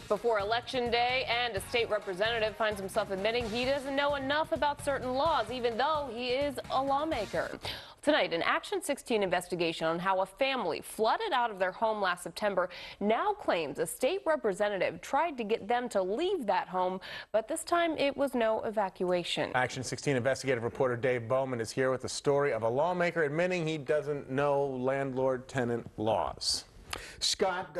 Before Election Day, and a state representative finds himself admitting he doesn't know enough about certain laws, even though he is a lawmaker. Tonight, an Action 16 investigation on how a family flooded out of their home last September now claims a state representative tried to get them to leave that home, but this time it was no evacuation. Action 16 investigative reporter Dave Bowman is here with the story of a lawmaker admitting he doesn't know landlord-tenant laws. Scott,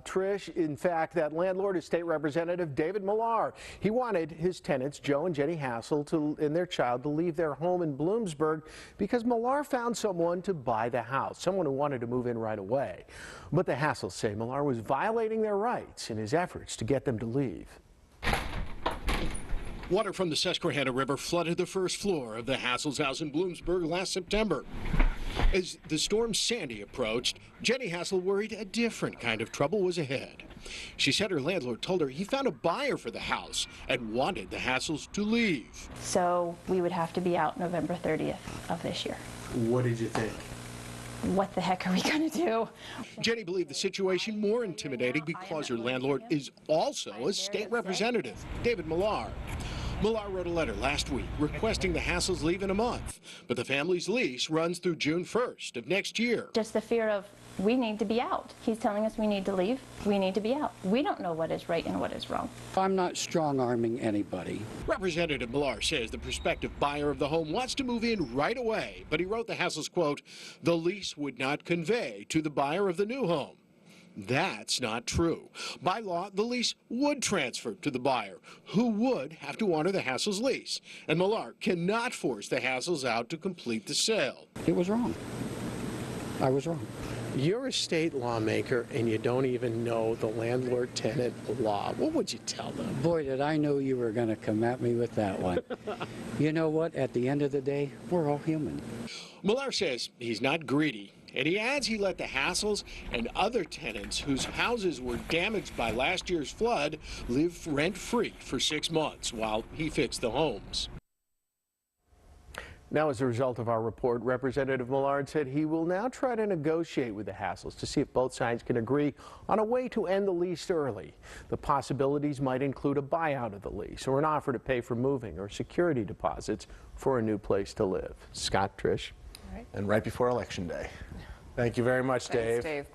Trish, in fact, that landlord is State Representative David Millard. He wanted his tenants, Joe and Jeni Hassel, and their child to leave their home in Bloomsburg because Millard found someone to buy the house, someone who wanted to move in right away. But the Hassels say Millard was violating their rights in his efforts to get them to leave. Water from the Susquehanna River flooded the first floor of the Hassels house in Bloomsburg last September. As the storm Sandy approached, Jeni Hassel worried a different kind of trouble was ahead. She said her landlord told her he found a buyer for the house and wanted the Hassels to leave. So we would have to be out November 30th of this year. What did you think? What the heck are we going to do? Jeni believed the situation more intimidating because her landlord is also a state representative, David Millard. Millard wrote a letter last week requesting the Hassels leave in a month, but the family's lease runs through June 1st of next year. Just the fear of we need to be out. He's telling us we need to leave. We need to be out. We don't know what is right and what is wrong. I'm not strong-arming anybody. Representative Millard says the prospective buyer of the home wants to move in right away, but he wrote the Hassels, quote, the lease would not convey to the buyer of the new home. That's not true. By law, the lease would transfer to the buyer, who would have to honor the Hassels' lease. And Millard cannot force the Hassels out to complete the sale. It was wrong. I was wrong. You're a state lawmaker and you don't even know the landlord-tenant law. What would you tell them? Boy, did I know you were going to come at me with that one. You know what? At the end of the day, we're all human. Millard says he's not greedy. And he adds he let the Hassels and other tenants whose houses were damaged by last year's flood live rent-free for 6 months while he fixed the homes. Now, as a result of our report, Representative Millard said he will now try to negotiate with the Hassels to see if both sides can agree on a way to end the lease early. The possibilities might include a buyout of the lease or an offer to pay for moving or security deposits for a new place to live. Scott, Trish. All right. And right before Election Day. Thank you very much, Dave. Thanks, Dave.